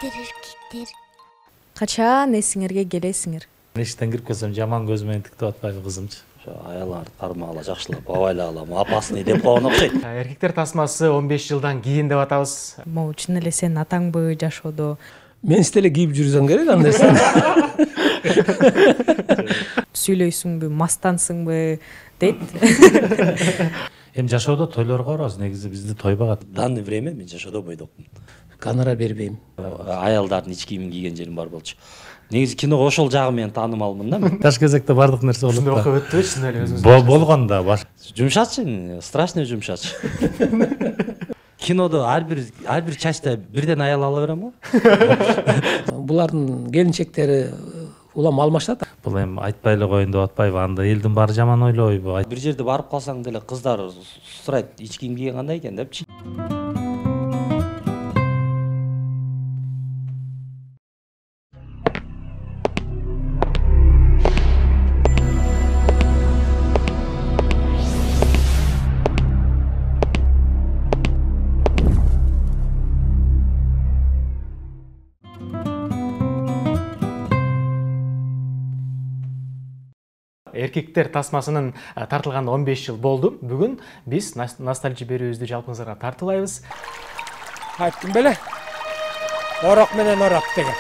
эркектер. Качан эсиңерге келесиңер? Эшиктен кирип келсем жаман көз менен тиктеп атпайбы кызымчы. Аяларды кармагыла жакшылап абайлай алам, апасыны деп койгон окшойт. Эркектер тасмасы 15 жылдан кийин деп атабыз. Могу чын эле сен атаңбы жашоодо? Мен силе кийип жүрсөң керек андай сен. Сүйлөйсүңбү, мастансыңбы дейт. Эми жашоодо тойлорго барабыз, негизи бизди той багат. Данный время мен жашоодо бойдокмун. Гонорар бербейм. Аялдардын ич кийимин кийген жерим бар болчу. Негизи киного ошол жагы менен таанымалмын да мен. Таш кезекте бардык нерсе болуп Ушундай окуя өттүбү чын эле өзүңүз? Болгон да бар. Жумшатчы, страшный жумшатчы. Кинодо ар бир частта бирден аял ала берем го. Булардын келинчектери улам алмашат. Бул эми айтпай эле коеюн деп атпайбы, анда элдин баары жаман ойлойбу. Бир жерде барып калсаң деле кыздар сурайт, ич кийим кийген кандай экен депчи. Эркектер тасмасынын тартылган 15 жыл болду. Бүгүн биз ностальжия берүүбүздү жалпыңыздарга тартуулайбыз. Айттым беле. Орок менен орап деген.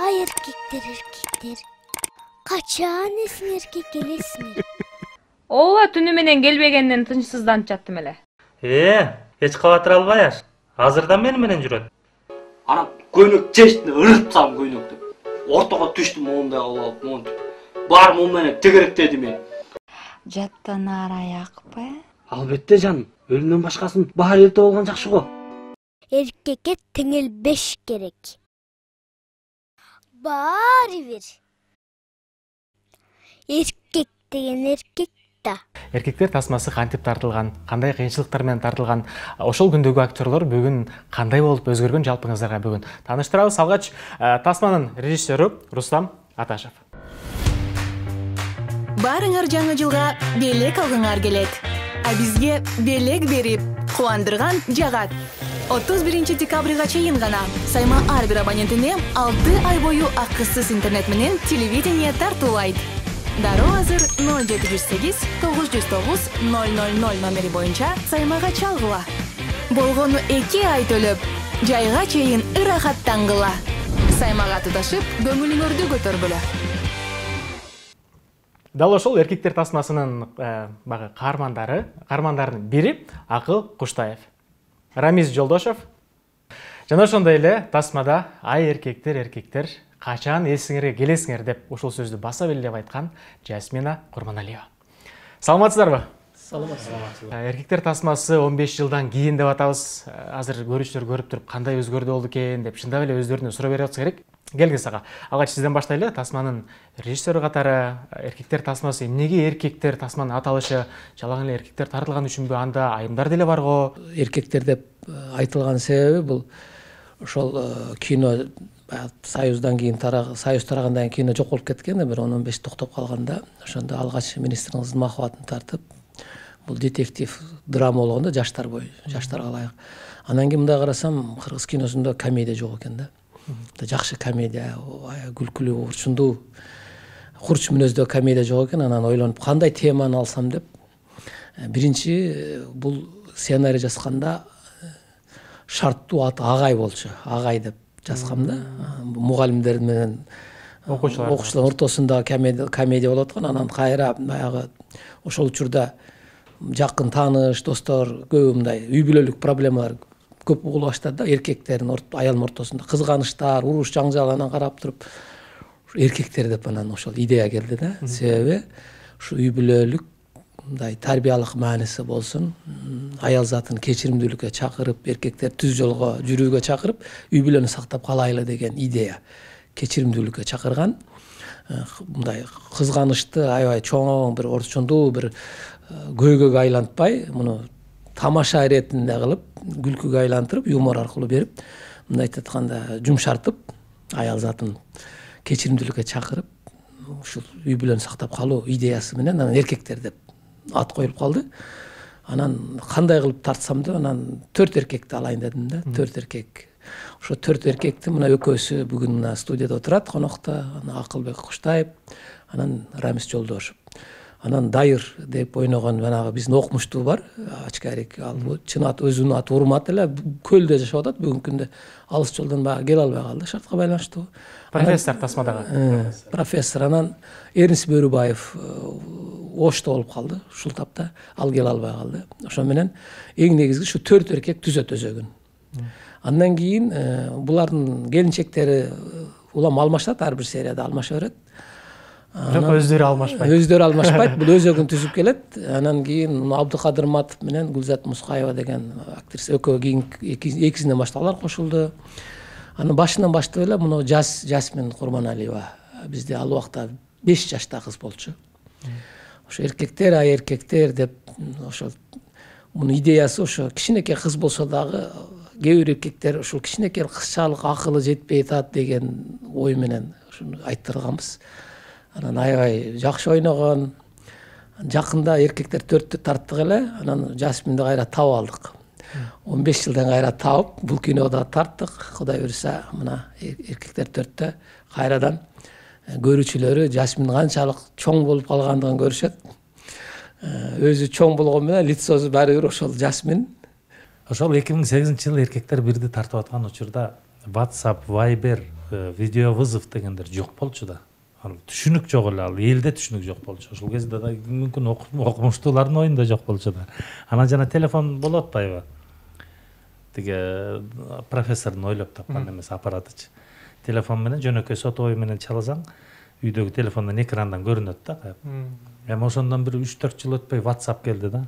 Ай эркектер. Качан эсиңерге келесиңер? Ооба түнү менен келбегенден тынчсызданып жаттым эле. Эч кабатыр албай аш. Азырдан мени менен жүрөт. Анан көйнөк чечтине ырыптсам көйнөктү. Ортого түштүм моундай алып, монтип. Бар мун менен тегеректеди мен. Жаттан араякпы? Албетте жаным, өлүмдөн башкасын баар эрте болгон жакшы го. Эркекке теңелбеш керек. Баары бир. Эркек деген эркек да. Эркектер тасмасы кантип тартылган, кандай кыйынчылыктар менен тартылган, ошол күндөгү актерлор бүгүн кандай болуп өзгөргөн жалпыңыздарга бүгүн тааныштырабыз. Алгач тасманын режиссеру Рустам Аташев. Барыңар жаңы жылга белек алгыңар келет. А бизге белек берип, кубандырган жагат. 31 декабрга чейин гана Сайма ар бир абонентине 6 ай бою акысыз интернет менен телевидение тартуулайт. Дароо азыр 0708 909 000 номери боюнча Саймага чалгыла. Болгону 2 ай төлөп, жайга чейин ырахаттангыла. Саймага туташып, көңүлүңөрдү көтөргүлө. Дал ошол эркектер тасмасынын каармандарынын бири Акыл Куштаев. Рамиз Жолдошев. Жана ошондой эле тасмада ай эркектер качан эсиңерге келесиңер деп ушул сөздү баса белгилеп айткан Жасмина Курманалиева. Саламатсыздарбы? Саламатсыздар. Эркектер тасмасы 15 жылдан кийин деп атабыз. Азыр көрүүчүлөр көрүп туруп кандай өзгөрдү болду экен деп чындап эле өздөрүнөн суроо берип атса керек. Келгиз ага. Алгач сизден баштайлы. Тасманын режиссеру катары эркектер тасмасы эмнеге эркектер тасманын аталышы жалаң эле эркектер тартылган үчүнбү, анда айымдар деле бар го? Эркектер деп айтылган себеби бул ошол кино Союздан кийин Союз тарагандан кийин кино жок болуп кеткен, бир 10-15 токтоп калганда, ошондо алгач министрдин кызын махабатын тартып, бул детектив драма болгондо жаштар бою, жаштарга ылайык. Анан кийин мындай карасам, кыргыз киносунда комедия жок экен да. Жакшы комедия, күлкүлүү, урчундуу, курч мүнөздө комедия жок экен. Анан ойлонуп, кандай теманы алсам деп, биринчи бул сценарий жазганда шарттуу аты Агай болчу. Агай деп жазгам да. Мугалимдер менен окуучулар ортосунда комедия болуп аткан. Анан кайра баягы ошол учурда жакын тааныш, достор көп мындай үй бүлөлүк проблемалар көп угула баштады да. Эркектердин аялдын ортосунда кызганычтар, уруш жаңжал, анан карап туруп эркектер деп анан ошол идея келди да. Себеби ушу үй бүлөлүк мындай тарбиялык мааниси болсун, аял затын кечиримдүүлүккө чакырып, эркектер түз жолго жүрүүгө чакырып, үй бүлөнү сактап калайлы деген идея. Кечиримдүүлүккө чакырган, мындай кызганычты аябай чоң, бир орчундуу, бир көйгөйгө айлантпай, муну тамаша иретинде кылып, күлкүгө айлантырып, юмор аркылуу берип, мындай айтканда жумшартып, аял затын кечиримдүүлүккө чакырып, ушул үй бүлөнү сактап калуу идеясы менен анан эркектер деп ат коюлуп калды. Анан кандай кылып тартсам деп анан 4 эркекти алайын дедим да. 4 эркек. Ошо 4 эркекти мына экөөсү бүгүн мына студияда отурат конокто. Ана Акылбек Куштаев, анан Рамис Жолдошев. Анан Дайыр деп ойногон жанагы биздин окумуштуу бар, Ачкарик. Ал чын аты өзүнүн аты урмат эле, көлдө жашап атат бүгүнкү күндө. Алыс жолдон баягы келе албай калды шартка байланыштуу. Профессор Тасмадагы. Профессор анан Эрнис Бөрүбаев Ошто болуп калды ушул тапта. Ал келе албай калды. Ошо менен эң негизги ушу 4 эркек түзөт өзөгүн. Андан кийин булардын келинчектери улам алмашат, ар бир серияда алмаша берет. Бирок өздөрү алмашпайт. Өздөрү алмашпайт, бул өзөгүн түзүп келет. Анан кийин Абдыкадыр Матов менен Гүлзат Мускаева деген актриса экөө кийин экисинен баштап алар кошулду. Анын башынан баштап эле муну Жасмин Курманалиева бизде ал убакта 5 жашта кыз болчу. Ошо эркектер, эркектер деп ошо мунун идеясы ошо кичинекей кыз болсо дагы кээ бир эркектер ушул кичинекей кызчалык акылы жетпей атат деген ой менен ушуну айттырганбыз. Анан аябай жакшы ойногон. Жакында эркектер 4тү тарттык эле, анан Жасминди кайра таап алдык. 15 жылдан кайра таап, бул кинода тарттык. Кудай буйруса, мына эркектер 4тө кайрадан көрүүчүлөрү Жасмин канчалык чоң болуп калгандыгын көрүшөт. Өзү чоң болгон менен лицосу баары бир ошол Жасмин. Ошол 2008-жылы эркектер бирди тартып аткан учурда WhatsApp, Viber, видеовызов дегендер жок болчу да. Түшүнүк жок эле, ал элде түшүнүк жок болчу. Ошол кезде да мүмкүн окумуштуулардын оюнда жок болчу да. Анан жана телефон болуп атпайбы? Тиги профессордун ойлоп тапкан эмес аппаратычы. Телефон менен жөнөкөй сотовой менен чалсаң, үйдөгү телефондон экрандан көрүнөт да. Эми ошондон бир 3-4 жыл өтпөй WhatsApp келди да.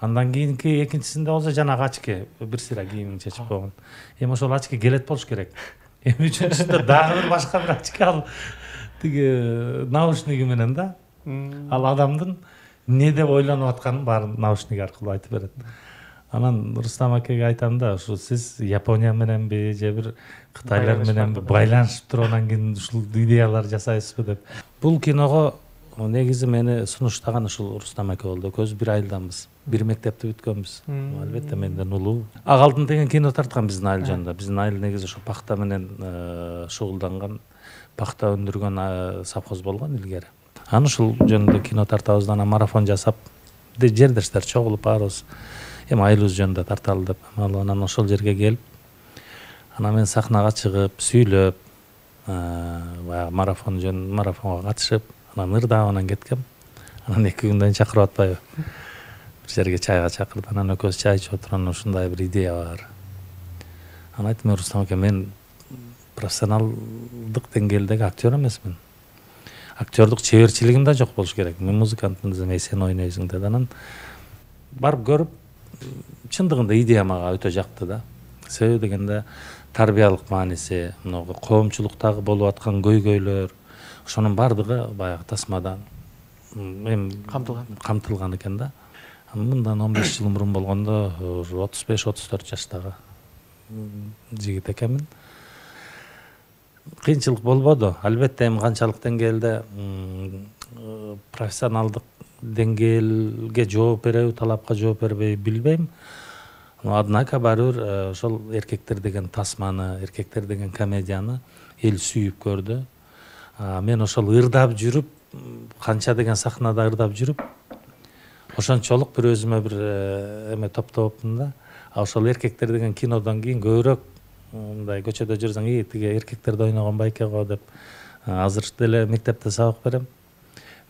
Андан кийинки экинчисинде болсо жанагы очки бир сыйра кийимин чечип койгон. Эми ошол очки келет болуш керек. Эми үчүнчүсүндө дагы бир башка бир очки ал тиги наушниги менен да. Ал адамдын эмне деп ойлонуп атканын баарын наушник аркылуу айтып берет. Анан Рустам акеге айтам да, ушу сиз Япония мененби же бир Кытайлар мененби байланышып туруп анан кийин ушул идеялар жасайсызбы деп. Бул киного негизи мени сунуштаган ушул Рустам аке болду. Экөөбүз бир айылданбыз. Бир мектепти бүткөнбүз. Албетте менден улуу. Ак алтын деген кино тарткан биздин айыл жөнүндө. Биздин айыл негизи ошо пахта менен шугулданган, пахта өндүргөн совхоз болгон илгери. Анан ушул жөнүндө кино тартабыз, анан марафон жасап, жердештер чогулуп баарыбыз эми айылыбыз жөнүндө тарталы деп. Анан ошол жерге келип, анан мен сахнага чыгып, сүйлөп, баягы марафонго катышып, анан ырдап анан кеткем. Анан 2 күндөн чакырып атпайбы? Бир жерге чайга чакырды. Анан экөөбүз чай ичип отурганда ушундай бир идея бар. Анан айттым, Рустам аке, мен профессионалдык деңгээлдеги актер эмесмин. Актерлук чеберчилигим да жок болуш керек. Мен музыкантмын десем, сен ойнойсуң деди. Анан барып көрүп, чындыгында идея мага өтө жакты да. Себеби дегенде тарбиялык мааниси, мына коомчулуктагы болуп аткан көйгөйлөр, ошонун бардыгы баягы тасмадан эми камтылган экен да. Мындан 15 жыл мурун болгондо 35-34 жаштагы жигит экенмин. Кыйынчылык болбоду. Албетте эми канчалык деңгээлде профессионалдык деңгээлге жооп береби, талапка жооп бербей билбейм. Однако баары бир ошол эркектер деген тасманы, эркектер деген комедияны эл сүйүп көрдү. Мен ошол ырдап жүрүп, канча деген сахнада ырдап жүрүп, ошончолук бир өзүмө бир эме топтоптун да. Ошол эркектер деген кинодон кийин көбүрөөк мындай көчөдө жүрсөң, тиги эркектерде ойногон байке го деп азыр деле мектепте сабак берем.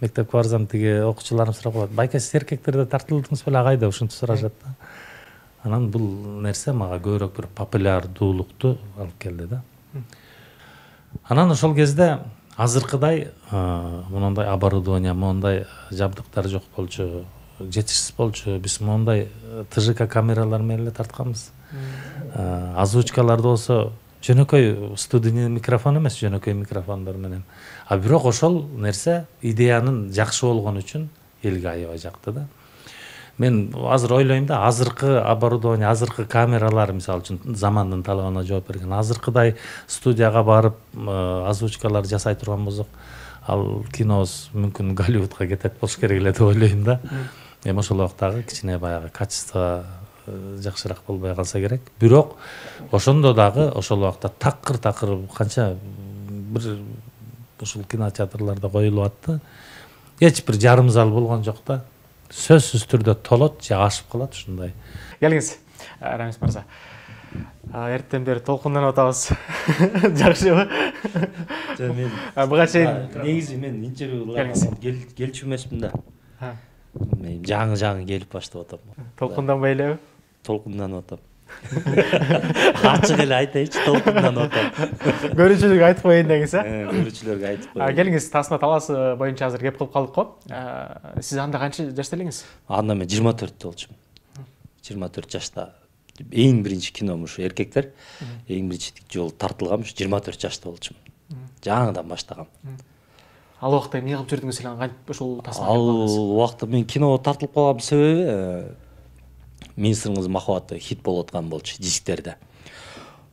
Мектепке барсам, тиги окуучуларым сурап коет, байке сиз эркектерде тартылдыңыз беле кайда, ушинтип сурашат да. Анан бул нерсе мага көбүрөөк бир популярдуулукту алып келди да. Анан ошол кезде азыркыдай мондай оборудование, мондай жабдыктар жок болчу, жетишсиз болчу. Биз мондай ТЖК камералар менен эле тартканбыз. Озвучкаларды болсо жөнөкөй студийный микрофон эмес, жөнөкөй микрофондор менен. Бирок ошол нерсе идеянын жакшы болгон үчүн элге аябай жакты да. Мен азыр ойлойм да, азыркы оборудование, азыркы камералар мисалы үчүн замандын талабына жооп берген. Азыркыдай студияга барып озвучкалар жасай турган болсок, ал кинобуз мүмкүн Голливудка кетет болуш керек эле деп ойлойм да. Эми ошол убактагы кичине баягы качество жакшыраак болбой калса керек. Бирок ошондо дагы ошол убакта такыр канча бир ушул кинотеатрларда коюлуп атты. Эч бир жарым зал болгон жок да. Сөзсүз түрдө толот же ашып калат ушундай. Келиңиз, Рамис мырза. Эртен бери толкунданып атабыз. Жакшыбы? Мен буга чейин негизи мен интервью келчү эмесмин да. Мен жаңы келип баштап атам. Толкунданбай элеби? Толкунданып атам. Ачык эле айтайынчы, толкунданып атам. Көрүүчүлөргө айтып коеюн деңиз, Көрүүчүлөргө айтып коеюн. Келиңиз, Тасма талаасы боюнча азыр кеп кылып калдык го. Сиз анда канча жашта элеңиз? Анда мен 24 болчумун. 24 жашта. Эң биринчи кином ушу эркектер. Эң биринчи жолу тартылгам ушу 24 жашта болчумун. Жаңыдан баштагам. Ал убакта эмне кылып жүрдүңүз эле, кантип ушул Тасмага? Ал убакта мен киного тартылып калган себеби Менин сырыңыз махабаты хит болуп аткан болчу дисктерде.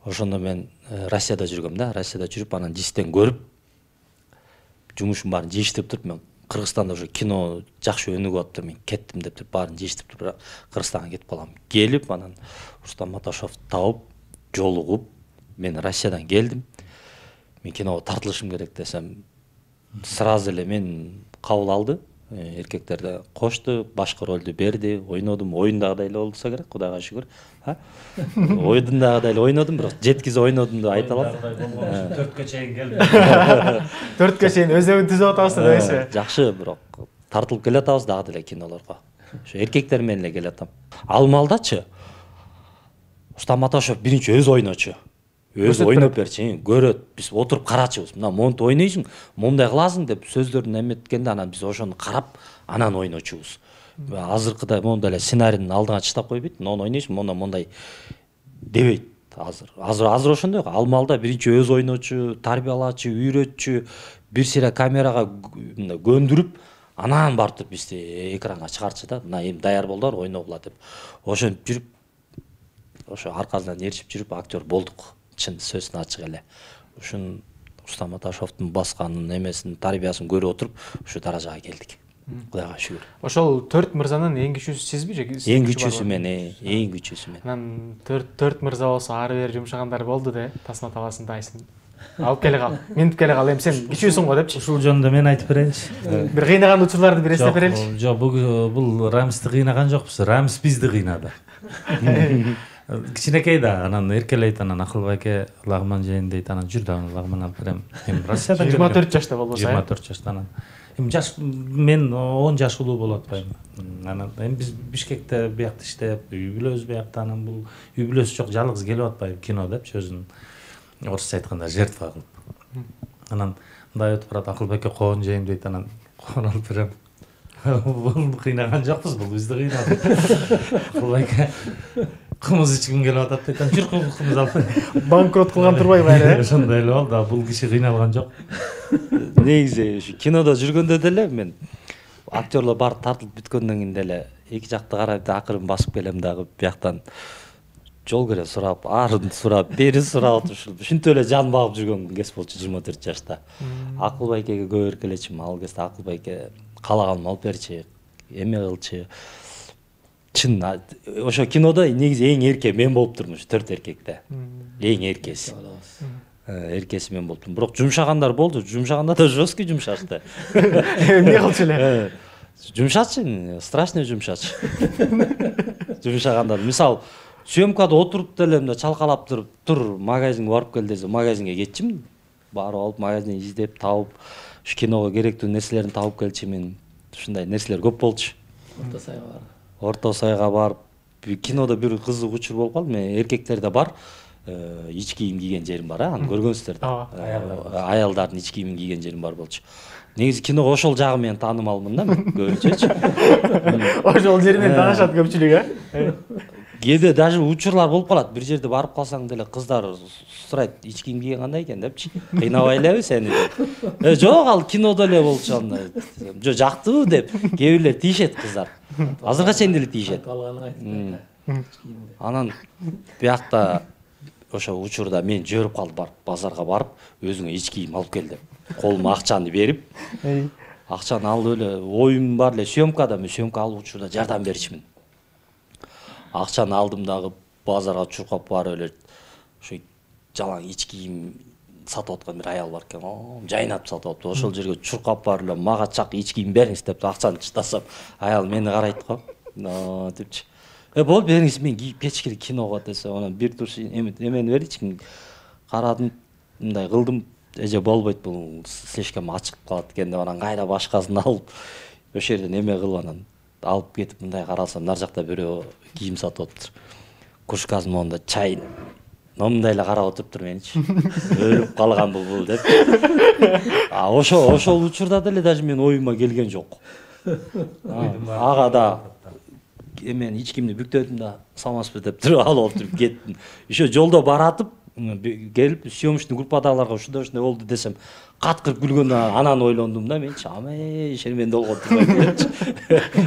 Ошондо мен Россияда жүргөм да, Россияда жүрүп анан дисктен көрүп жумушум баарын жештирип туруп мен Кыргызстанда уже кино жакшы өнүгүп атты, мен кеттим деп туруп баарын жештирип туруп Кыргызстанга кетип калам. Келип анан Рустам Маташовду тауып, жолугуп, мен Россиядан келдим. Мен киного тартылышым керек десем, сразу эле мен кабыл алды. Эркектерди кошту, башкы ролду берди, ойнодум, оюндагыдай эле болсо керек, Кудайга шүгүр. Оюндагыдай эле ойнодум, бирок жеткизе ойнодум деп айта алам. 4кө чейин келди. 4кө чейин өзөгүн түзүп атабыз дебейсизби? Жакшы, бирок тартылып келатабыз дагы деле кинолорго. Ошо эркектер менен эле келатам. Ал малдачы Рустам Маташов биринчи өзү ойночу. Өзү ойноп берчи, көрөт, биз отуруп карачыбыз. Мына монтип ойнойсуң, мондай кыласың деп сөздөрүн эметкенде анан биз ошону карап, анан ойночубуз. Азыркыдай мондай эле сценарийдин алдыга чыштап койбойт, мону ойнойсуң, мондай дебейт азыр. Азыр ошондой. Ал маалда биринчи өзү ойночу, тарбиялачу, үйрөтчү, бир сире камерага көндүрүп, анан барып туруп бизди экранга чыгарчы да. Мына эми даяр болдуңар, ойногула деп. Ошентип жүрүп, ошо аркасынан ээрчип жүрүп актер болдук. Чын сөзүн ачык эле. Ушун Рустам Маташовдун басканын эмесин, тарбиясын көрүп отуруп, ушу даражага келдик. Кудайга шүгүр. Ошол 4 мырзанын эң күчүүсү сизби же? Эң күчүүсү мен, эң күчүүсү мен. Анан 4 мырза болсо ары бери жумшагандар болду да, Тасма талаасында айсын. Алып келе кал, минтип келе кал, эми сен күчүүсүң го депчи. Ушул жөнүндө мен айтып берейинчи. Бир кыйнаган учурларды бир эстеп береличи. Жок, бул Рамисти кыйнаган жокпуз, Рамис бизди кыйнады. Кичинекей да, анан эркелейт, анан Акылбайке лагман жейин дейт, анан жүр да лагман алып берем. Эми Россияда 24 жашта болбосо. 24 жашта анан. Эми жаш мен 10 жаш улуу болуп атпайм. Анан эми биз Бишкекте биякта иштеп, үй бүлөбүз биякта, анан бул үй бүлөсү жок, жалгыз келип атпайбы кино депчи, өзүн орусча айтканда жертва кылып. Анан мындай өтүп барат, Акылбайке коон жейм дейт, анан коон алып берем. Бул кыйнаган жокпуз, бул бизди кыйнады. Акылбайке кымыз ичким келип атат дейт, жүр кымыз алып. Банкрот кылган турбайбы эле? Ошондой эле болду, бул киши кыйналган жок. Негизи ушу кинодо жүргөндө деле мен актерлор бар тартылып бүткөндөн кийин деле эки жакты карап акырын басып келем дагы бияктан жол кере сурап, арын сурап, бери сурап ушинтип эле жан багып жүргөн кез болчу 24 жашта. Акылбайкеге көп эркелечим, ал кезде Акылбайке каалаганын алып берчи, эме кылчы. Чын ошо кинодо негизи эң эрке мен болуп турмун, 4 эркекте. Эң эркеси. Эркеси мен болуптум. Бирок жумшагандар болду, жумшаганда да жесткий жумшашты. Эмне кылчу эле? Жумшачы, страшный жумшачы. Жумшагандар. Мисал, съемкада отуруп деле мындай чалкалап туруп, тур магазинге барып кел десе, магазинге кетчимин. Барып алып, магазинден издеп, тауып, ушу киного керектүү нерселерин тауып келчимин. Ушундай нерселер көп болчу. Орто сайга барып, кинодо бир кызык учур болуп калды. Мен эркектерде бар, ич кийим кийген жерим бар, аны көргөнсүздөр да. Аялдардын ич кийимин кийген жерим бар болчу. Негизи киного ошол жагы менен таанымалмын да мен көбүнчөчү. Ошол жери менен таанышат көпчүлүк, Кээде даже учурлар болуп калат. Бир жерде барып калсаң деле кыздар сурайт, ич кийим кийген кандай экен депчи. Кыйнабай элеби сени деп. Жок, ал кинодо эле болчу анда. Жо жактыбы деп. Кээ бирлер тийишет кыздар. Азырга чейин деле тийишет. Анан биякта ошо учурда мен жөрүп калдым, барып базарга барып, өзүңө ич кийим алып кел деп. Колума акчаны берип, акчаны алып эле оюм бар эле съемкада, мен съемка алып учурда жардам берчимин. Акчаны алдым дагы базарга чуркап барып эле ошо жалаң ич кийим сатып аткан бир аял бар экен. Жайнап сатып атты. Ошол жерге чуркап барып эле мага чак ич кийим бериңиз деп акчаны чытасам, аял мени карайт го. Депчи. Болду бериңиз, мен кийип кетиш киного десе, анан бир туш эмени беричи. Карадым, мындай кылдым, эже болбойт бул слишком ачык калат экен деп анан кайра башкасын алып ошол жерден эме кылып анан алып кетип мындай карасам нар жакта бирөө кийим сатып атыптыр. Кружкасын монда чай мындай эле карап отуруптур меничи. Өлүп калганбы бул деп. Ошол учурда деле даже мен оюма келген жок. Ага да эмен ичкимди бүктөдүм да саламатсызбы деп туруп алып отуруп кеттим. Еще жолдо баратып келип съемочный группадагыларга ушундай болду десем, каткырып күлгөндө анан ойлондум да менчи, шерменде болгон турбайбы.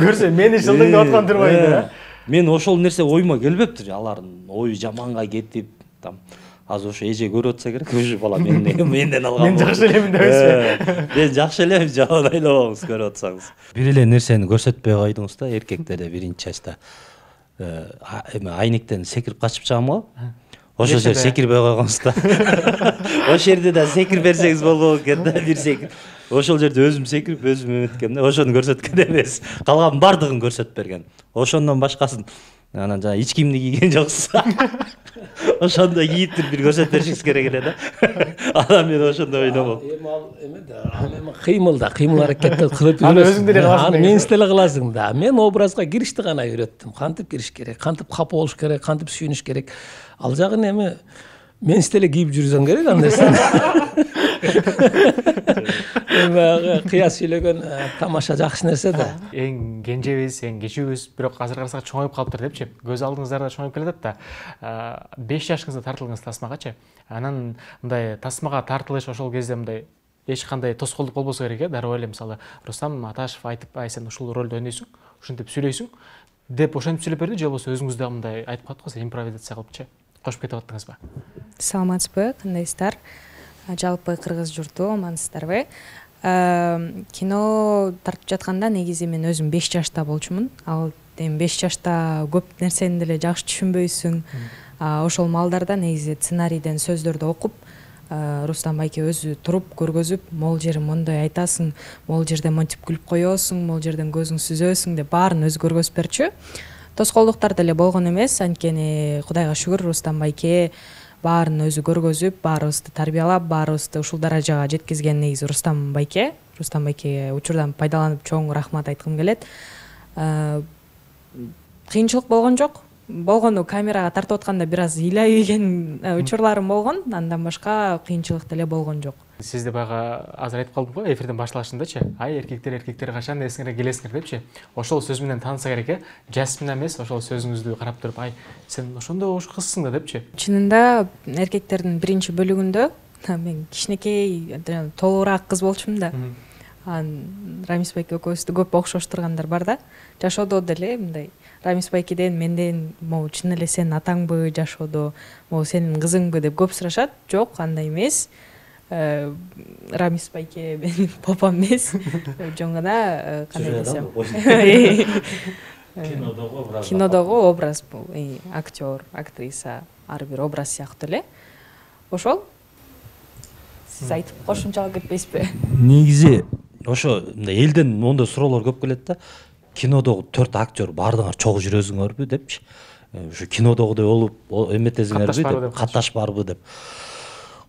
Көрсө мени жылдың деп аткан турбайбы. Мен ошол нерсе оюма келбептир, алардын ою жаманга кетип, там азыр ошо эже көрүп атса керек, уже бала менден алган. Мен жакшы элемин дебесизби? Мен жакшы элем, жаман ойлобоңуз көрүп атсаңыз. Бир эле нерсени көрсөтпөй койдуңуз да, эркектерде биринчи чачта эме айнектен секирип качып чыгам го. Ошол жер секирбей койгонсуз да. Ошол жерде да секирип берсеңиз болгон экен да, бир секирип. Ошол жерде өзүм секирип, өзүм эметкем да, ошону көрсөткөн эмес. Калган бардыгын көрсөтүп берген. Ошондон башкасын анан жана эч кимди кийген жоксуз. Ошондой кийиптир бир көрсөтүп беришиңиз керек эле да. Анан мен ошондой ойлогом. Эми ал эме да, кыймыл аракетти кылып Аны өзүң деле кыласың. Аны менин деле кыласың да. Мен образга киришти гана үйрөттүм. Кантип кириш керек, кантип капа болуш керек, кантип сүйүнүш керек. Ал жагын эми мен деле кийип жүрсөң керек анда нерсени. Эми кыяс сүйлөгөн тамаша жакшы нерсе да. Эң кенжебиз, эң кичүүбүз, бирок азыр карасак чоңоюп калыптыр депчи. Көз алдыңыздарда чоңоюп келатат да. 5 жашыңызда тартылдыңыз тасмагачы. Анан мындай тасмага тартылыш ошол кезде мындай эч кандай тоскоолдук болбосо керек э. Дароо эле мисалы Рустам Аташев айтып, ай сен ушул ролду ойнойсуң, ушинтип сүйлөйсүң деп ошентип сүйлөп берди же болбосо өзүңүз да мындай айтып калат го, импровизация кылыпчы. Кошуп кетип аттыңызбы? Саламатсызбы, кандайсыздар? Жалпы кыргыз журту, амансыздарбы? Кино тартып жатканда негизи мен өзүм 5 жашта болчумун. Ал эми 5 жашта көп нерсени деле жакшы түшүнбөйсүң. Ошол маалдарда негизи сценарийден сөздөрдү окуп, Рустам байке өзү туруп көргөзүп, могул жерин мондой айтасың, могул жерде монтип күлүп коесуң, могул жерден көзүң сүзөсүң деп баарын өзү көргөзүп берчү. Тоскоолдуктар деле болгон эмес, анткени Кудайга шүгүр Рустам байке баарын өзү көргөзүп, баарыбызды тарбиялап, баарыбызды ушул даражага жеткизген негизи Рустам байке. Рустам байкеге учурдан пайдаланып чоң рахмат айткым келет. Кыйынчылык болгон жок. Болгону камерага тартып атканда бир аз ыйлайген учурларым болгон, андан башка кыйынчылык деле болгон жок. Сизди баягы азыр айтып калдым го, эфирдин башталышындачы. Ай эркектер качан эсиңерге келесиңер депчи. Ошол сөз менен тааныса керек э. Жас менен эмес, ошол сөзүңүздү карап туруп, ай сен ошондой ош кызсың да депчи. Чынында эркектердин биринчи бөлүгүндө мен кичинекей толугураак кыз болчумун да. Рамис байке экөөбүздү көп окшоштургандар бар да. Жашоодо деле мындай Рамис байкеден менден могу чын эле сенин атаңбы жашоодо, могу сенин кызыңбы деп көп сурашат. Жок, андай эмес. Рамис байке менин папам эмес. Жөн гана кандай десем. Кинодогу образ бул. Актер, актриса, ар бир образ сыяктуу эле. Ошол. Сиз айтып кошумчалап кетпейсизби? Негизи ошо элден мондой суроолор көп келет да. Кинодогу 4 актер баардыгыңар чогуу жүрөсүңөрбү депчи. Ушу кинодогудай болуп эметесиңерби деп, катташ барбы деп.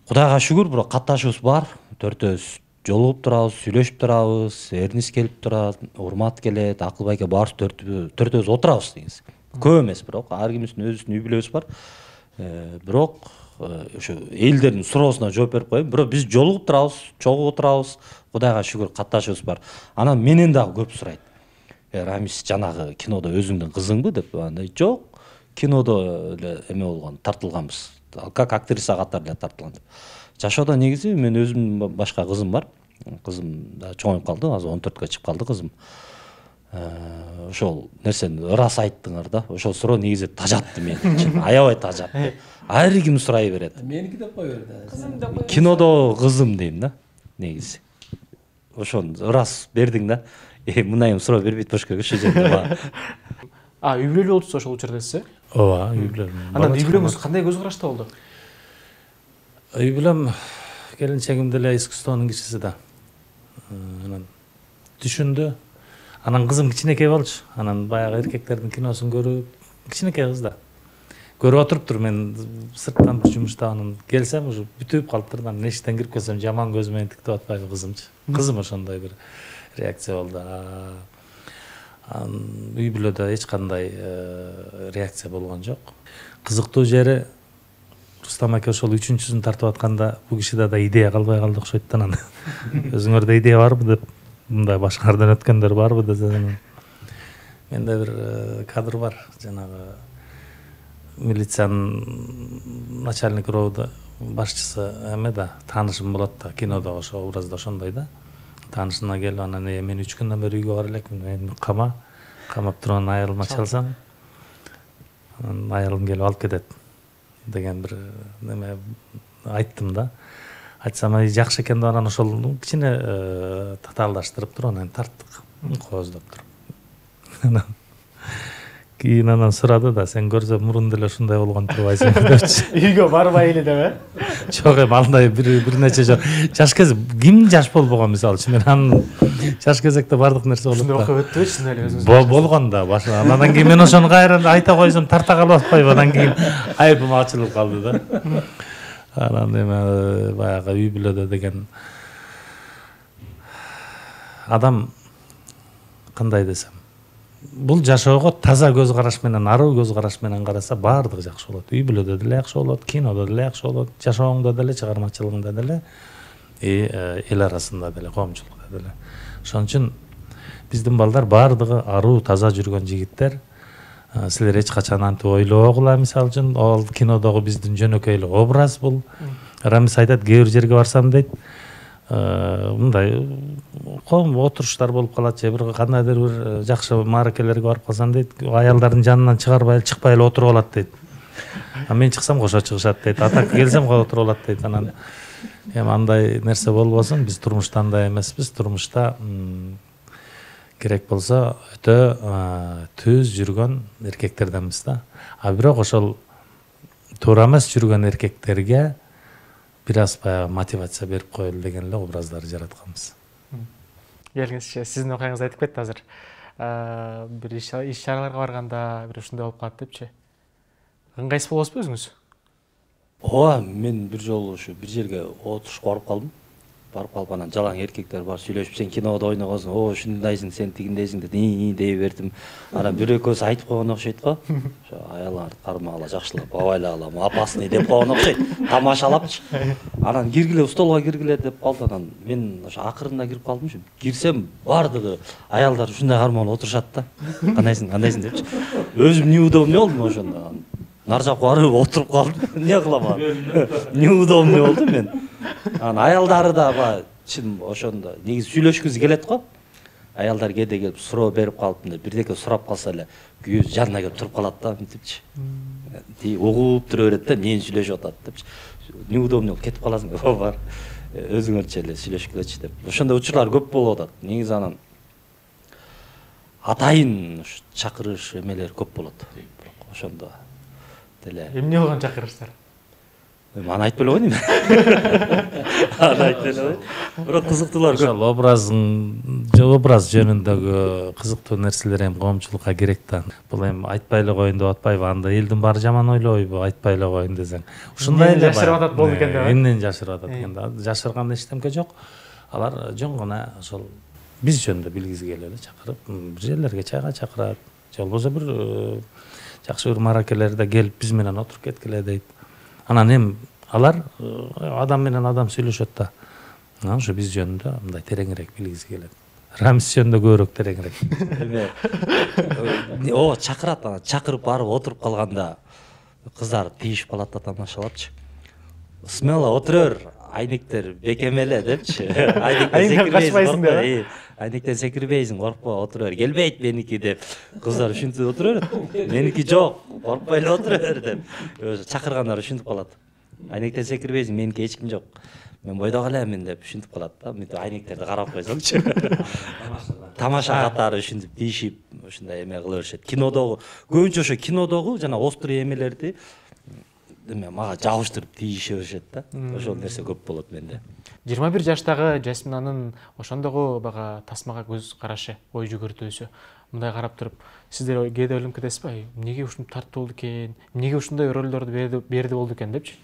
Кудайга шүгүр, бирок катташыбыз бар. Төртөөбүз жолугуп турабыз, сүйлөшүп турабыз, эрнис келип турат, урмат келет, Акыл байке баарыбыз төртөөбүз отурабыз негизи. Көп эмес, бирок ар кимибиздин өзүбүздүн үй бүлөбүз бар. Бирок ошо элдердин суроосуна жооп берип коеюн. Бирок биз жолугуп турабыз, чогуу отурабыз. Кудайга шүгүр катташыбыз бар. Анан менен дагы көп сурайт. Рамис жанагы кинодо өзүңдүн кызыңбы деп. Андай жок. Кинодо эле эме болгон, тартылганбыз. Как актриса катары эле тартылган деп. Жашоодо негизи мен өзүмдүн башка кызым бар. Кызым да чоңоюп калды, азыр 14кө чыгып калды кызым. Ошол нерсени ырас айттыңар да. Ошол суроо негизи тажатты мени. Аябай тажатты. Ар ким сурай берет. Меники деп кой берди. Кызым деп кой. Кинодо кызым дейм да, негизи. ошону ырас бердиң да. Мынайым суроо бербейт болуш керек ошол жерде. Үй бүлөлүү болчусуз ошол учурда сиз? Ооба, үй бүлөм. Анан үй бүлөңүз кандай көз карашта болду? Үй бүлөм келинчегим деле искусствонун кишиси да. Анан түшүндү. Анан кызым кичинекей болчу. Анан баягы эркектердин киносун көрүп, кичинекей кыз да. Көрүп отуруптур, мен сырттан жумуштап анан келсем уже бүтүп калыптыр. Анан эшиктен кирип келсем жаман көз менен тиктеп атпайбы кызымчы. Кызым ошондой бир реакция болду. Үй бүлөдө эч кандай реакция болгон жок. Кызыктуу жери Рустам аке ошол 3-чүсүн тартып атканда бул кишиде да идея калбай калды окшойт да. Анан өзүңөрдө идея барбы деп, мындай башкардан өткөндөр барбы десем, менде бир кадр бар, жанагы милициянын начальник роуда башчысы эме да, таанышым болот да, кинодо ошо образда ошондой да. Таанышына келип анан мен 3 күндөн бери үйгө бара элекмин, мени камап турган аялыма чалсам, анан аялым келип алып кетет деген бир неме айттым да. Айтсам жакшы экен да, анан ошол кичине татаалдаштырып туруп анан тарттык, кооздоп туруп. Кийин анан сурады да, сен көрсө мурун деле ушундай болгон турбайсың депчи. Үйгө барбай эле деп, Жок, эми андай бир нече жаш кез ким жаш болбогон, мисалы үчүн мен анын жаш кезекте бардык нерсе болот да. Окуп өттүбү чын эле өзүңүз? Болгон да, башында. Андан кийин мен ошону кайра айта койсом тарта калып атпайбы, андан кийин айыбым ачылып калды да. Анан эме баягы үй бүлөдө деген адам кандай десем, бул жашоого таза көз караш менен, аруу көз караш менен караса баардыгы жакшы болот. Үй бүлөдө деле жакшы болот, кинодо деле жакшы болот, жашооңдо деле, чыгармачылыгыңда деле, эл арасында деле, коомчулукта деле. Ошон үчүн биздин балдар баардыгы аруу, таза жүргөн жигиттер. Силер эч качан антип ойлобогула, мисалы үчүн, ал кинодогу биздин жөнөкөй эле образ бул. Рамис айтат, кээ бир жерге барсам дейт, мындай коом отуруштар болуп калат, же бир кандайдыр бир жакшы мааракелерге барып калсам дейт, аялдардын жанынан чыкпай эле отуруп алат дейт. Мен чыксам кошо чыгышат дейт, атак келсем отуруп алат дейт. Анан эми андай нерсе болбосун, биз турмушта андай эмеспиз. Турмушта керек болсо өтө түз жүргөн эркектерденбиз да. Бирок ошол туура эмес жүргөн эркектерге бир аз баягы мотивация берип коелу деген эле образдарды жаратканбыз. Келиңизчи, сиздин окуяңызды айтып кетти азыр. Бир иш чараларга барганда бир ушундай болуп калат депчи. Ыңгайсыз болосузбу өзүңүз? Ооба, мен бир жолу ушу бир жерге отурушка барып калдым. Барып калып анан жалаң эркектер бар сүйлөшүп, сен кинодо ойногосуң, ушундайсың, сен тигиндейсиң деп дей бердим. Анан бир экөөсү айтып койгон окшойт го. Ошо аялдарды кармагыла, жакшылап абайлагыла, опасный деп койгон окшойт. Тамашалапчы. Анан киргиле, столго киргиле деп калды. Анан мен ошо акырында кирип калдым. Кирсем баардыгы аялдар ушундай кармалып отурушат да. Кандайсың депчи. Өзүм неудобный болдум ошондо. Нар жакка барып отуруп калдым. Не кылам анан? Неудобный болду мен. Анан аялдары да чын ошондо негизи сүйлөшкүсү келет го. Аялдар кээде келип суроо берип калып, бирдеке сурап калса эле күйөөсү жанына келип туруп калат да, мынтипчи. Угуп тура берет да, эмне сүйлөшүп атат депчи. Неудобный болуп кетип каласың деп, бар. Өзүңөрчө эле сүйлөшкүлөчү деп. Ошондой учурлар көп болуп атат. Негизи анан атайын чакырыш эмелер көп болот. Ошондо деле. Эмне болгон чакырыштар? Аны айтып эле койдум. Аны айтып эле койдум. Бирок кызыктуулар көп. Ошол образ жөнүндөгү кызыктуу нерселер эми коомчулукка керек да. Бул эми айтпай эле коеюн деп атпайбы, анда элдин баары жаман ойлойбу, айтпай эле коеюн десең. Ушундай эле жашырып атат болду экен да. Эмнени жашырып атат экен да. Жашырган эчтемке жок. Алар жөн гана ошол биз жөнүндө билгиси келип эле чакырып, бир жерлерге чайга чакырат. Же болбосо бир жакшы бир мааракелерде келип биз менен отуруп кеткиле дейт. Анан эми алар адам менен адам сүйлөшөт да. Ошо биз жөнүндө мындай тереңирээк билгиси келет. Рамис жөнүндө көбүрөөк тереңирээк. Чакырат, анан чакырып барып отуруп калганда кыздар тийишип калат да, тамашалапчы. Смело отура бер, айнектер бекемеле депчи. Айнектен секирбейсиң, коркпо, отура бер. Келбейт меники деп. Кыздар ушинтип отура берет. Меники жок, коркпой эле отура бер деп. Чакыргандар ушинтип калат. Айнектен секирбейсиң, меники эч ким жок. Мен бойдок элемин деп ушинтип калат да. Мынтип айнектерди карап койсоңчу. Тамаша катары ушинтип тийишип, ушундай эме кыла беришет. Кинодогу көбүнчө ошо кинодогу жана острый эмелерди мага жабыштырып тийише беришет да. Ошол нерсе көп болот менде. 21 жаштагы Жасминанын ошондогу бага тасмага көз карашы, ой жүгүртүүсү. Мындай карап туруп, сиздер кээде ойлонуп кетесизби? Эмнеге ушинтип тартып болду экен? Эмнеге ушундай ролдорду берди болду экен депчи?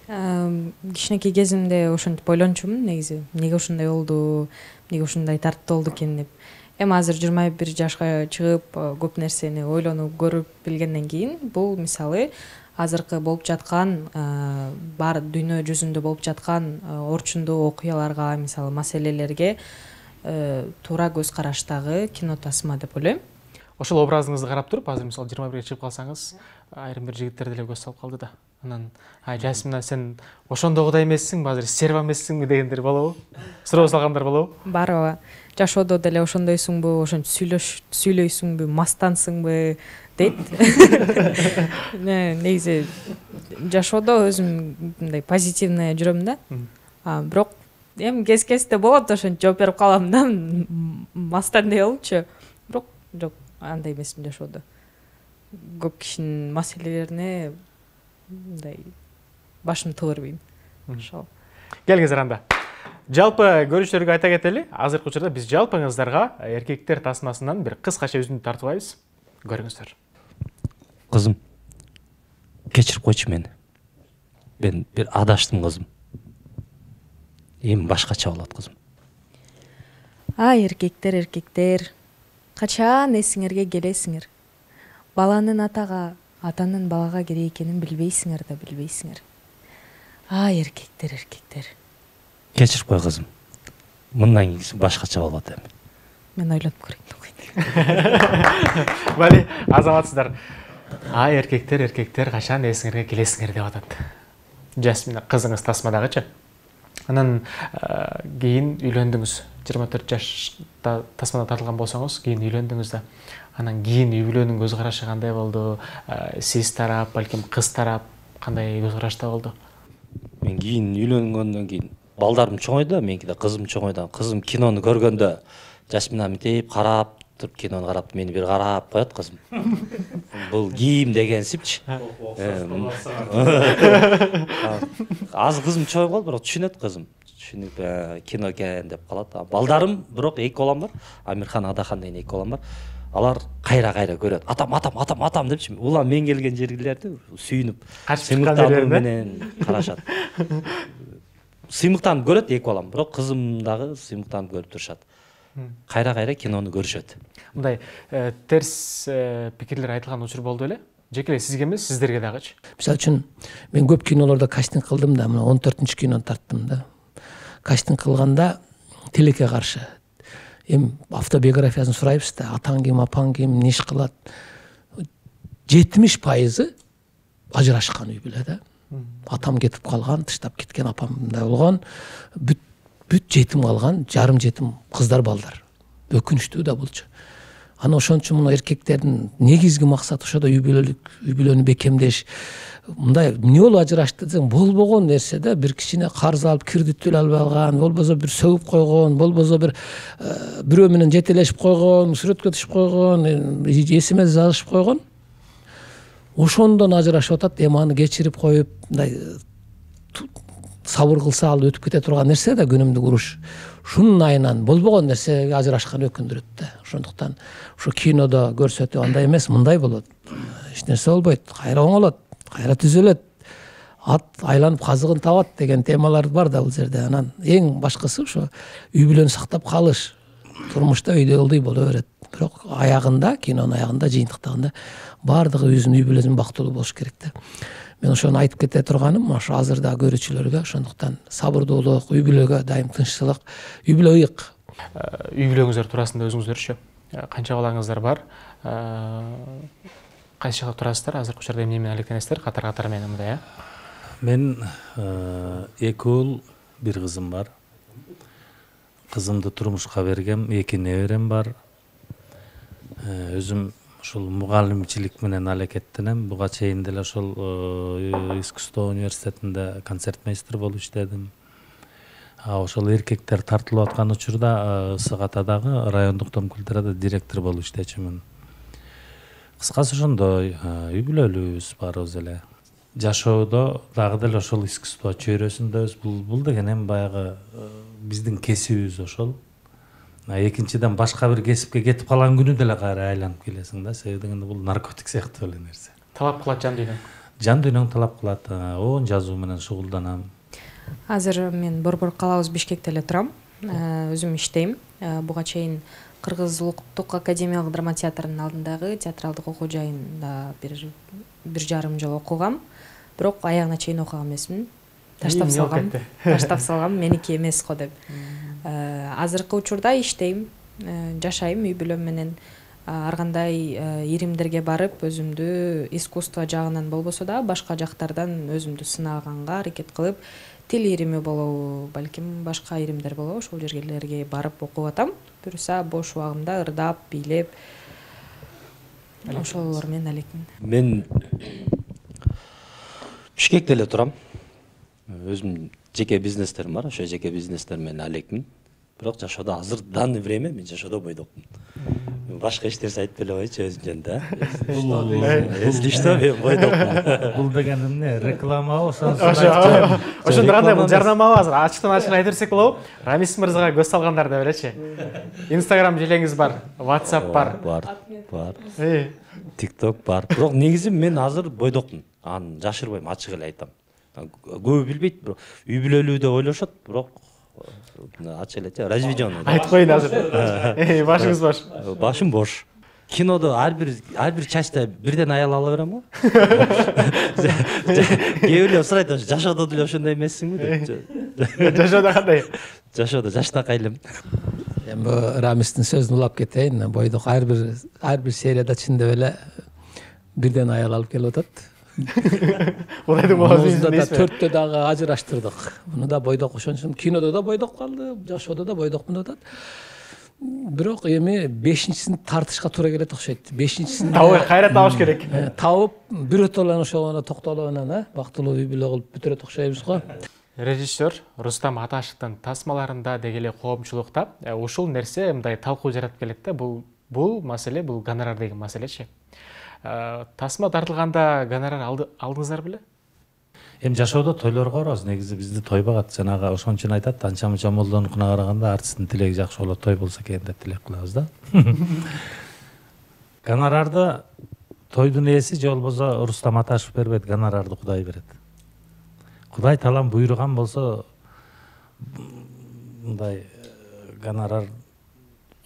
Кичинекей кезимде ошентип ойлончумун негизи. Эмнеге ушундай болду? Эмнеге ушундай тартып болду экен деп. Эми азыр 21 жашка чыгып, көп нерсени ойлонуп көрүп билгенден кийин, бул мисалы азыркы болуп жаткан бар дүйнө жүзүндө болуп жаткан орчундуу окуяларга, мисалы маселелерге туура көз караштагы кино тасма деп ойлойм. Ошол образыңызды карап туруп, азыр мисалы 21-ге чыгып калсаңыз, айрым бир жигиттер деле көз салып калды да. Анан, Жасмина, сен ошондогудай эмессиңби, азыр серва эмессиңби дегендер болобу? Суроо салгандар болобу? Барбы. Жашоодо деле ошондойсуңбу, ошентип сүйлөйсүңбү, мастансыңбы дейт. Негизи жашоодо өзүм мындай позитивный жүрөм да. Бирок эми кез-кезде болот, ошентип жооп берип калам да, мастандай болупчу. Бирок жок, андай эмесмин жашоодо. Көп кишинин маселелерине мындай башым тыгырбайм. Ошол. Келиңиздер анда. Жалпы көрүүчүлөргө айта кетели, азыркы учурда биз жалпыңыздарга эркектер тасмасынан бир кыскача үзүндү тартыбайбыз. Көрүңүздөр. Кызым, кечирип койчу мени. Мен бир адаштым кызым. Эми башкача болот кызым. Эркектер, качан эсиңерге келесиңер? Баланын атага, атанын балага керек экенин билбейсиңер да билбейсиңер. Эркектер. Кечирип кой кызым. Мындан кийинкиси башкача болот эми. Мен ойлонуп көрөйүн. Бали, азаматсыздар. Эркектер, качан эсиңерге келесиңер деп атат. Жасмина кызыңыз тасмадагычы. Анан кийин үйлөндүңүз. 24 жашта тасмадан тартылган болсоңуз, кийин үйлөндүңүз да. Анан кийин үй бүлөнүн көз карашы кандай болду? Сиз тарап, балким кыз тарап кандай көз карашта болду? Мен кийин үйлөнгөндөн кийин балдарым чоңойду, меники да кызым чоңойду. Кызым кинону көргөндө Жасмина мынтип карап туруп, кинону карап, мени бир карап коет кызым. Бул кийим дегенсипчи. Аз кызым чоң болду, бирок түшүнөт кызым. Түшүнүп кино экен деп калат. Балдарым бирок эки балам бар. Амирхан, Адахан деген эки балам бар. Алар кайра көрөт. Атам депчи. Улам мен келген жерлерди сүйүнүп, сыймыктануу менен карашат. Сыймыктанып көрөт эки балам, бирок кызым дагы сыймыктанып көрүп турушат. Кайра кинону көрүшөт. Мындай терс пикирлер айтылган учур болду эле. Жеке сизге эмес, сиздерге дагычы. Мисалы үчүн мен көп кинолордо кастинг кылдым да, мына 14-чү кинону тарттым да. Кастинг кылганда тилекке каршы. Эми автобиографиясын сурайбыз да, атаң ким, апаң ким, не иш кылат. 70% ажырашкан үй бүлө да. Атам кетип калган, тыштап кеткен, апам да болгон. Бүт жетим калган, жарым жетим кыздар, балдар. Өкүнүчтүү да булчу. Аны ошон үчүн мына эркектердин негизги максаты ошодо үй бүлөнү бекемдеш. Мындай эмне болуп ажырашты десең, болбогон нерсе да, бир кичине карз алып, кирди төлөй албай калган, болбосо бир сөгүп койгон, болбосо бирөө менен жетелешип койгон, сүрөткө түшүп койгон, эсиме жазышып койгон. Ошондон ажырашып атат, эми аны кечирип коюп, мындай сабыр кылса ал өтүп кете турган нерсе да, күнүмдүк уруш. Шунун айынан болбогон нерсеге ажырашкан өкүндүрөт да. Ошондуктан ушу кинодо көрсөтүп андай эмес, мындай болот. Эч нерсе болбойт, кайра оңолот, кайра түзөлөт. Ат айланып казыгын табат деген темалар бар да бул жерде. Анан эң башкысы ошо үй бүлөнү сактап калыш. Турмушта үйдө ылдый боло берет. Бирок аягында, кинонун аягында, жыйынтыктагында бардыгы өзүнүн үй бүлөсүн бактылуу болуш керек да. Мен ошону айтып кете турганым, ошо азырда көрүүчүлөргө ошондуктан сабырдуулук, үй бүлөгө дайым тынччылык, үй бүлө ыйык. Үй бүлөңүздөр туурасында өзүңүздөрчү канча балаңыздар бар? Кайсы жакта турасыздар? Азыркы учурда эмне менен алектенесиздер? Катар менен мындай, Мен 2 уул, 1 кызым бар. Кызымды турмушка бергем, 2 неберем бар. Өзүм ошол мугалимчилик менен аракеттенем. Буга чейин деле ошол искусство университетинде концертмейстер болуп иштедим. Ошол эркектер тартылып аткан учурда Ысык Атадагы райондук дом культурада директор болуп иштечүмүн. Кыскасы ошондой, үй бүлөлүүбүз баарыбыз эле. Жашоодо дагы деле ошол искусство чөйрөсүндөбүз. Бул деген эми баягы биздин кесибибиз ошол. Экинчиден башка бир кесипке кетип калган күнү деле кайра айланып келесиң да. Себеби дегенде бул наркотик сыяктуу эле нерсе. Талап кылат жан дүйнөң. Жан дүйнөң талап кылат. Оон жазуу менен шугулданам. Азыр мен Борбор калабыз Бишкекте эле турам. Өзүм иштейм. Буга чейин Кыргыз Улуттук академиялык драма театрынын алдындагы театралдык окуу жайында бир жарым жыл окугам. Бирок аягына чейин окуган эмесмин. Таштап салгам, меники эмес го деп. Азыркы учурда иштейм, жашайм үй бүлөм менен. Ар кандай иримдерге барып, өзүмдү искусство жагынан болбосо да башка жактардан өзүмдү сынаганга аракет кылып, тил ирими болобу, балким башка иримдер болобу, ошол жерлерге барып окуп атам. Буюрса бош убагымда ырдап, бийлеп ошолор менен элекмин. Мен Бишкекте эле турам. Өзүм жеке бизнестерим бар, ошо жеке бизнестер менен элекмин. Бирок жашоодо азыр данный время мен жашоодо бойдокмун. Башка эч нерсе айтпай эле койчу өзүмчөн да. Если что, мен бойдокмун. Бул деген эмне? Рекламабы? Ошондо кандай бул жарнамабы азыр? Ачыктан айта берсек болобу? Рамис мырзага көз салгандар деп элечи. Instagram желеңиз бар, WhatsApp бар. Бар. TikTok бар. Бирок негизи мен азыр бойдокмун. Аны жашырбайм, ачык эле айтам. Көбү билбейт, бирок үй бүлөлүү деп ойлошот, бирок ачык эле разведённый. Айтып коюн азыр. Башыңыз бош. Башым бош. Кинодо ар бир частта бирден аял ала берем го. Кээ бирлер сурайт, жашоодо деле ошондой эмессиңби деп. Жашоодо кандай? Жашоодо жаштакай элем. Эми Рамистин сөзүн улап кетейин. Бойдок ар бир серияда чындап эле бирден аял алып келип атат. Музда да 4тө дагы ажыраштырдык. Муну да бойдок ошон үчүн кинодо да бойдок калды, жашоодо да бойдокмун деп атат. Бирок эми 5-син тартышка туура келет окшойт. 5-син кайра табыш керек. Табып бирөтөлөн ошого токтолуп анан бактылуу үй бүлө кылып бүтүрөт окшойбуз го. Режиссер Рустам Аташевдин тасмаларында дегеле коомчулукта ушул нерсе мындай талкуу жаратып келет да. Бул маселе, бул гонорар деген маселечи. Тасма тартылганда гонорар алдыңыздар беле? Эми жашоодо тойлорго барабыз. Негизи бизди той багат. Жанагы ошон үчүн айтат, анча-мынча молдонукуна караганда артисттин тилеги жакшы болот, той болсо экен деп тилек кылабыз да. Гонорарды тойдун ээси же болбосо Рустам Аташев бербейт, гонорарды Кудай берет. Кудай таалам буйруган болсо мындай гонорар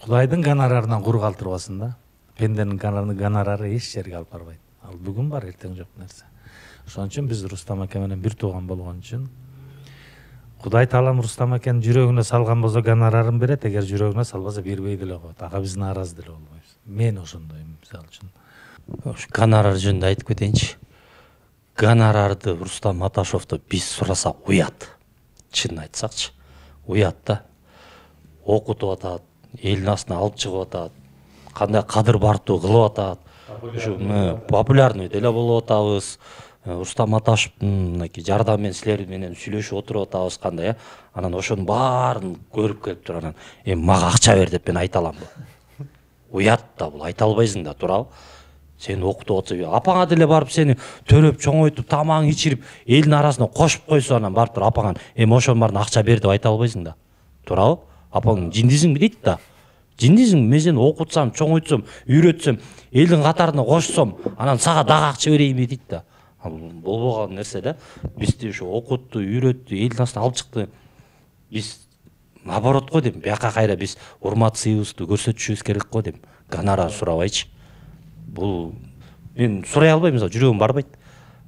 Кудайдын гонорарынан кур калтырбасын да. Пенденин гонорары эч жерге алып барбайт. Ал бүгүн бар, эртең жок нерсе. Ошон үчүн биз Рустам аке менен бир тууган болгон үчүн Кудай таалам Рустам акенин жүрөгүнө салган болсо гонорарын берет, эгер жүрөгүнө салбаса бербей деле коет. Ага биз нааразы деле болбойбуз. Мен ошондойм мисалы үчүн. Ош гонорар жөнүндө айтып кетейинчи. Гонорарды Рустам Аташевди биз сурасак уят. Чынын айтсакчы, уят да. Окутуп атат, элдин астына алып чыгып атат. Кандай кадыр бартуу кылып атат. Ушу популярный деле болуп атабыз. Рустам Аташевдин мынакей жардам менен силер менен сүйлөшүп отуруп атабыз кандай, анан ошонун баарын көрүп келип туруп анан эми мага акча бер деп мен айта аламбы? Уят да бул, айта албайсың да, туурабы? Сени окутуп атса, апаңа деле барып сени төрөп, чоңойтуп, тамагың ичирип, элдин арасына кошуп койсо анан барып туруп апаңан эми ошонун баарын акча бер деп айта албайсың да. Туурабы? Апаң жиндисиңби дейт да. Жиндисиң, мен сени окутсам, чоңойтсом, үйрөтсөм, элдин катарына кошсом, анан сага дагы акча берейинби дейт да. Болбогон нерсе да. Бизди ушу окутту, үйрөттү, элдин астына алып чыкты. Биз наоборот го дейм, бияка кайра биз урмат сыйыбызды көрсөтүшүбүз керек го дейм. Гонорар сурабайчы. Бул мен сурай албайм, жүрөгүм барбайт.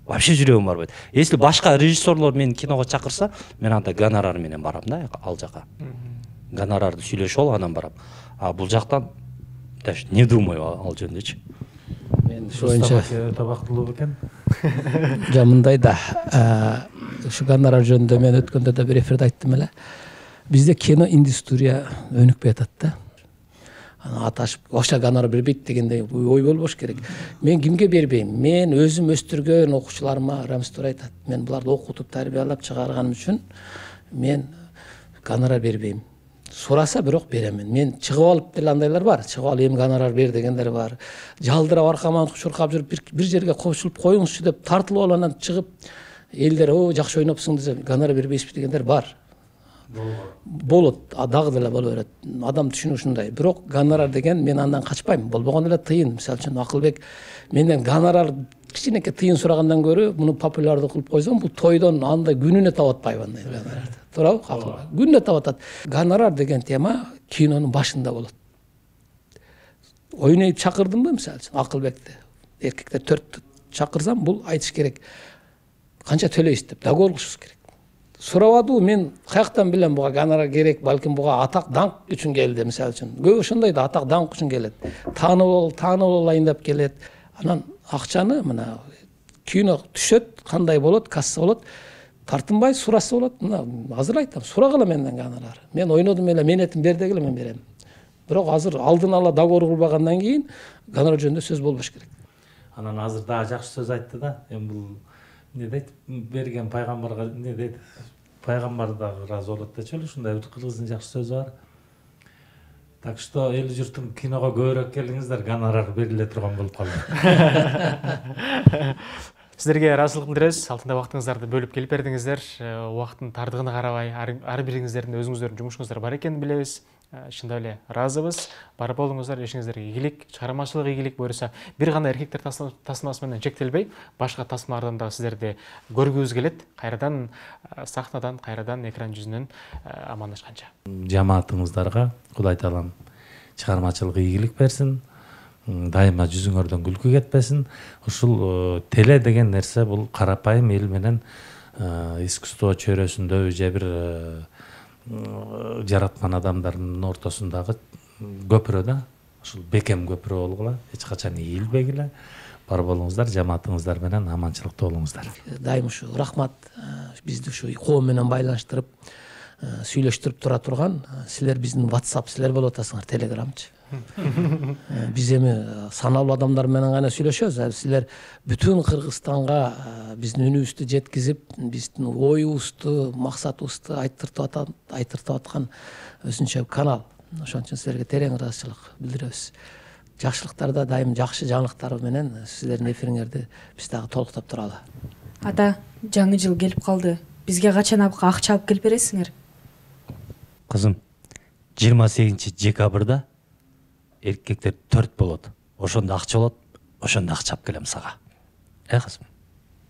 Вообще жүрөгүм барбайт. Если башка режиссерлор мени киного чакырса, мен анда гонорар менен барам да, ал жака. Гонорарды сүйлөшүп алып анан барам. А бул жактан даже не думаю ал жөнүндөчү. Мен ушу боюнча табактылуу бекен. Жа мындай да, ушу гонорар жөнүндө мен өткөндө да бир эфирде айттым эле. Бизде кино индустрия өнүкпөй атат да. аташып ошо гонорар бербейт дегендей ой болбош керек. Мен кимге бербейм? Мен өзүм өстүргөн окуучуларыма Рамстор айтат. Мен буларды окутуп тарбиялап чыгарганым үчүн мен гонорар бербейм. Сураса бирок беремин. Мен чыгып алып деле андайлар бар. Чыгып алып эми гонорар бер дегендер бар. Жалдырап аркаман чуркап жүрүп бир жерге кошулуп коюңузчу деп тартылып алып анан чыгып элдер жакшы ойнопсуң десе гонорар бербейсизби дегендер бар. Болот, дагы деле боло берет. Адам түшүнүшү ушундай. Бирок гонорар деген мен андан качпайм. Болбогон эле тыйын. Мисалы үчүн Акылбек менден гонорар кичинекей тыйын сурагандан көрө муну популярдуу кылып койсом, бул тойдон андай күнүнө таап атпайбы андай гонорарды. Туурабы? Акылбек. Күнүнө таап атат. Гонорар деген тема кинонун башында болот. Ойнойт чакырдымбы мисалы үчүн Акылбекти. Эркектер 4 чакырсам, бул айтыш керек. Канча төлөйсүз деп договор кылышыбыз керек. Сурабадуу мен каяктан билем буга гонорар керек, балким буга атак даңк үчүн келди мисалы үчүн. Көп ошондой да атак даңк үчүн келет. Таанып алайын деп келет. Анан акчаны мына кино түшөт, кандай болот, касса болот. Тартынбай сураса болот. Мына азыр айтам, сурагыла менден гонорар. Мен ойнодум эле, менетим бер дегиле мен берем. Бирок азыр алдын ала договор кылбагандан кийин гонорар жөнүндө сөз болбош керек. Анан азыр дагы жакшы сөз айтты да. Эми бул не дейт, берген пайгамбарга не дейт, пайгамбар дагы ыраазы болот дечү, ушундай бир кыргыздын жакшы сөзү бар. Так что эл журтун киного көбүрөөк келиңиздер, гонорар бериле турган болуп калды. Сіздерге разылық білдіресіз. Алтында уақытыңыздарды бөліп келіп бердіңіздер. Уақыттың тардығына қарабай, ар біріңіздердің өзіңіздердің жұмысыңыздар бар екенін білеміз. Шында эле разыбыз. Бар болуңуздар, ешіңіздерге ийгилик, чыгармачылык ийгилик буйруса, бир гана эркектер тасмасы менен чектелбей, башка тасмалардан да сиздерди көргүбүз келет. Кайрадан сахнадан, кайрадан экран жүзүнөн амандашканча. Жамаатыңыздарга Кудай таалам чыгармачылык ийгилик берсин. Дайыма жүзүңөрдөн күлкү кетпесин. Ушул теле деген нерсе бул карапайым эл менен искусство чөйрөсүндө же бир жараткан адамдардын ортосундагы көпүрө да. Ушул бекем көпүрө болгула, эч качан ийилбегиле. Бар болуңуздар, жамаатыңыздар менен аманчылыкта болуңуздар. Дайым ушу рахмат бизди ушу коом менен байланыштырып, сүйлөштүрүп тура турган силер биздин WhatsApp силер болуп атасыңар, Telegramчы. Биз эми саналуу адамдар менен гана сүйлөшөбүз. Силер бүтүн Кыргызстанга биздин үнүбүздү жеткизип, биздин оюбузду, максатыбызды айтыртып аткан өзүнчө канал. Ошон үчүн силерге терең ыраазычылык билдиребиз. Жакшылыктарда дайым жакшы жаңылыктар менен сиздердин эфириңерди биз дагы толуктап туралы. Ата, жаңы жыл келип калды. Бизге качан акча алып келип бересиңер? Кызым, 28 декабрда эркектер 4 болот. Ошондо акча болот, ошондо акча алып келем сага. Кызым?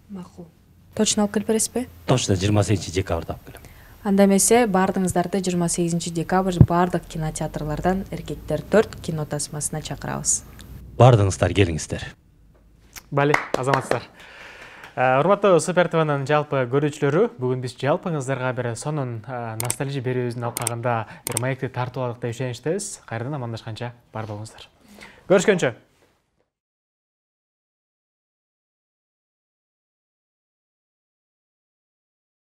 Макул. Точно алып келип бересизби? Точно 28 декабрда алып келем. Анда эмесе баардыгыңыздарды 28 декабрь баардык кинотеатрлардан эркектер 4 кино тасмасына чакырабыз. Баардыгыңыздар келиңиздер. Бали, азаматсыздар. Урматтуу Супер ТВнын жалпы көрүүчүлөрү, бүгүн биз жалпыңыздарга бир сонун ностальжия берүүбүздүн алып калганда бир маекти тартып алдык деп ишеничтебиз. Кайрадан амандашканча бар болуңуздар. Көрүшкөнчө.